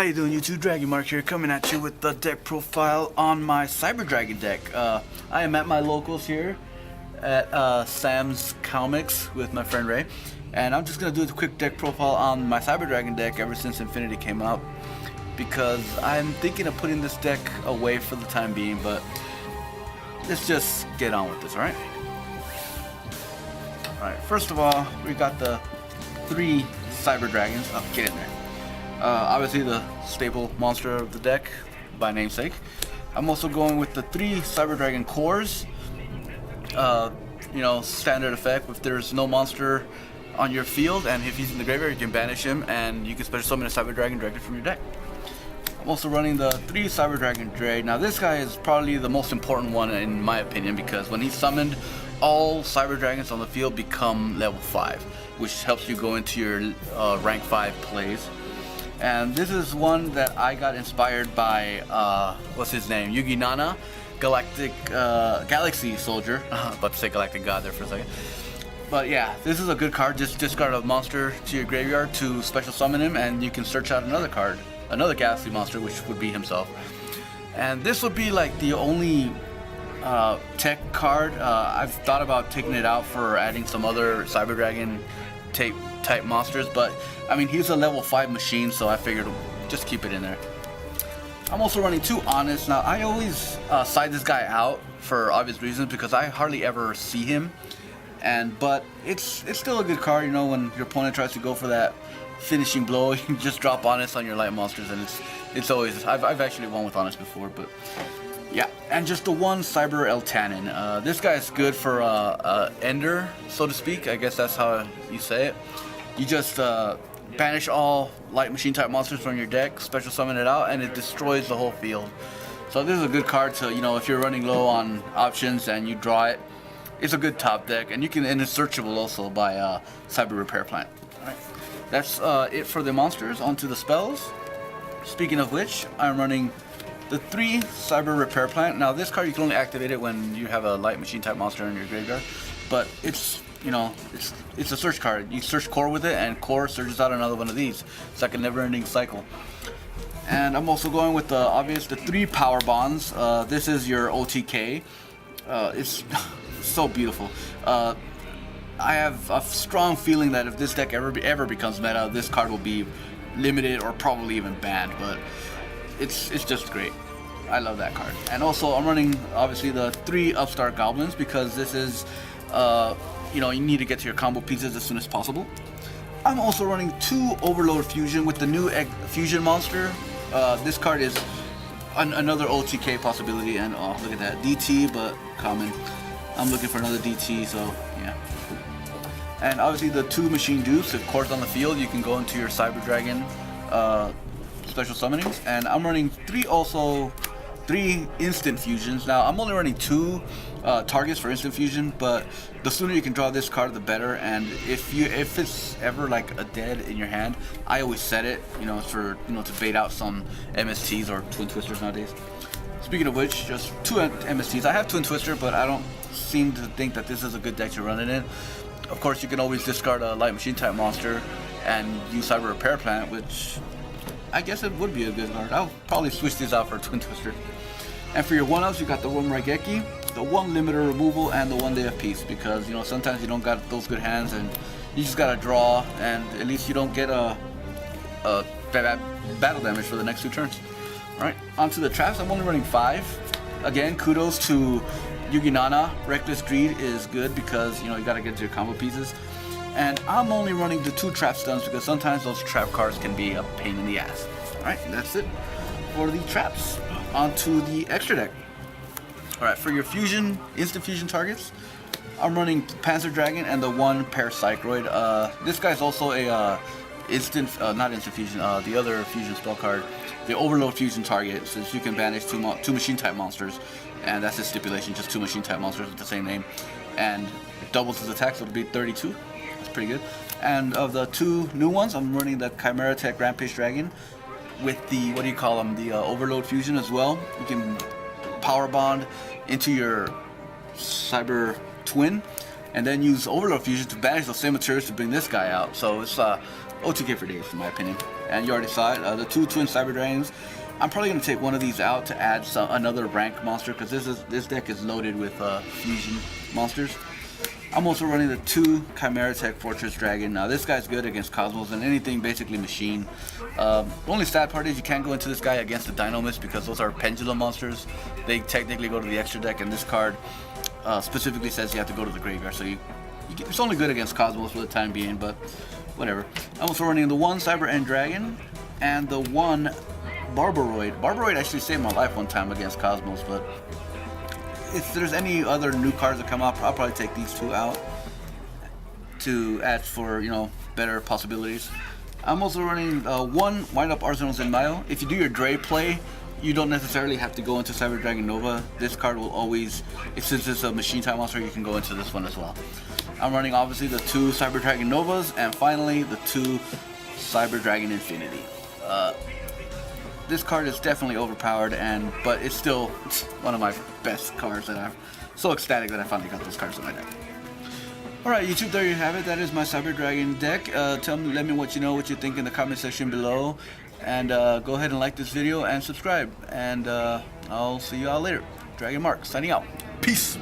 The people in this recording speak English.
How you doing, YouTube? Dragon Mark here, coming at you with the deck profile on my Cyber Dragon deck. I am at my locals here at Sam's Comics with my friend Ray, and I'm just gonna do a quick deck profile on my Cyber Dragon deck ever since Infinity came out, because I'm thinking of putting this deck away for the time being. But let's just get on with this, alright? Alright, first of all, we got the 3 Cyber Dragons. Oh, get in there. Obviously the staple monster of the deck by namesake. I'm also going with the 3 Cyber Dragon cores. You know, standard effect. If there's no monster on your field and if he's in the graveyard, you can banish him and you can special summon a Cyber Dragon directly from your deck. I'm also running the 3 Cyber Dragon Dre. Now this guy is probably the most important one in my opinion, because when he's summoned, all Cyber Dragons on the field become level 5, which helps you go into your rank 5 plays. And this is one that I got inspired by, what's his name? Yuginono, Galaxy Soldier. About to say Galactic God there for a second. But yeah, this is a good card. Just discard a monster to your graveyard to special summon him, and you can search out another card, another Galaxy monster, which would be himself. And this would be like the only tech card. I've thought about taking it out for adding some other Cyber Dragon type monsters, but I mean, he's a level 5 machine, so I figured just keep it in there. I'm also running 2 Honest. Now I always side this guy out for obvious reasons, because I hardly ever see him, but it's still a good card. You know, when your opponent tries to go for that finishing blow, you can just drop Honest on your light monsters, and it's always, I've actually won with Honest before. But yeah, and just the 1 Cyber Eltanin. This guy is good for Ender, so to speak. I guess that's how you say it. You just banish all light machine type monsters from your deck, special summon it out, and it destroys the whole field. So this is a good card to, you know, if you're running low on options and you draw it, it's a good top deck, and it's searchable also by Cyber Repair Plant. Alright, that's it for the monsters. Onto the spells. Speaking of which, I'm running the 3 Cyber Repair Plant. Now this card, you can only activate it when you have a light machine type monster in your graveyard, but it's, you know, it's a search card. You search core with it, and core searches out another one of these. It's like a never-ending cycle. And I'm also going with the 3 Power Bonds. This is your OTK. It's so beautiful. I have a strong feeling that if this deck ever becomes meta, this card will be limited or probably even banned. But it's just great. I love that card. And also I'm running obviously the 3 Upstart Goblins, because this is you know, you need to get to your combo pieces as soon as possible. I'm also running 2 Overload Fusion with the new Egg Fusion monster. This card is another OTK possibility, and oh, look at that, DT, but common. I'm looking for another DT, so yeah. And obviously the 2 Machine Dupes. If core's on the field, you can go into your Cyber Dragon special summonings. And I'm running 3 instant fusions. Now I'm only running 2 targets for instant fusion, but the sooner you can draw this card, the better. And if it's ever like a dead in your hand, I always set it, you know, for, you know, to bait out some MSTs or Twin Twisters nowadays. Speaking of which, just 2 MSTs. I have Twin Twister, but I don't seem to think that this is a good deck to run it in. Of course, you can always discard a light machine type monster and use Cyber Repair Plant, which I guess it would be a good card. I'll probably switch these out for a Twin Twister. And for your 1-ups, you got the 1 Raigeki, the 1 Limiter Removal, and the 1 Day of Peace, because, you know, sometimes you don't got those good hands and you just gotta draw, and at least you don't get a battle damage for the next 2 turns. Alright, onto the traps. I'm only running 5. Again, kudos to Yuginono. Reckless Greed is good because, you know, you gotta get to your combo pieces. And I'm only running the 2 trap stuns because sometimes those trap cards can be a pain in the ass. Alright, that's it for the traps. Onto the extra deck. Alright, for your fusion, instant fusion targets, I'm running Panzer Dragon and the 1 Parapsychroid. This guy's also a not instant fusion, the other fusion spell card, the Overload Fusion target, since you can banish 2 machine type monsters, and that's the stipulation, just 2 machine type monsters with the same name, and doubles his attack, so it'll be 32. That's pretty good. And of the 2 new ones, I'm running the Chimera Tech Rampage Dragon with the, what do you call them, the Overload Fusion as well. You can power bond into your Cyber Twin, and then use Overload Fusion to banish those same materials to bring this guy out. So it's OTK for days, in my opinion. and you already saw it. The 2 twin Cyber Dragons. I'm probably going to take one of these out to add another rank monster, because this deck is loaded with fusion monsters. I'm also running the 2 Chimera Tech Fortress Dragon. Now this guy's good against Cosmos and anything basically machine. The only sad part is you can't go into this guy against the Dynamis, because those are pendulum monsters. They technically go to the extra deck, and this card specifically says you have to go to the graveyard. So it's only good against Cosmos for the time being, but whatever. I'm also running the 1 Cyber End Dragon and the 1 Barbaroid. Barbaroid actually saved my life one time against Cosmos, but if there's any other new cards that come up, I'll probably take these 2 out to add for, better possibilities. I'm also running 1 Wind Up Arsenals in Mayo. If you do your Dre play, you don't necessarily have to go into Cyber Dragon Nova. This card will always, since it's a machine type monster, you can go into this one as well. I'm running obviously the 2 Cyber Dragon Novas, and finally the 2 Cyber Dragon Infinity. This card is definitely overpowered, but it's still one of my best cards, and I'm so ecstatic that I finally got those cards in my deck. Alright, YouTube, there you have it. That is my Cyber Dragon deck. Let me what you think in the comment section below, and go ahead and like this video and subscribe, and I'll see you all later. Dragon Mark signing out. Peace.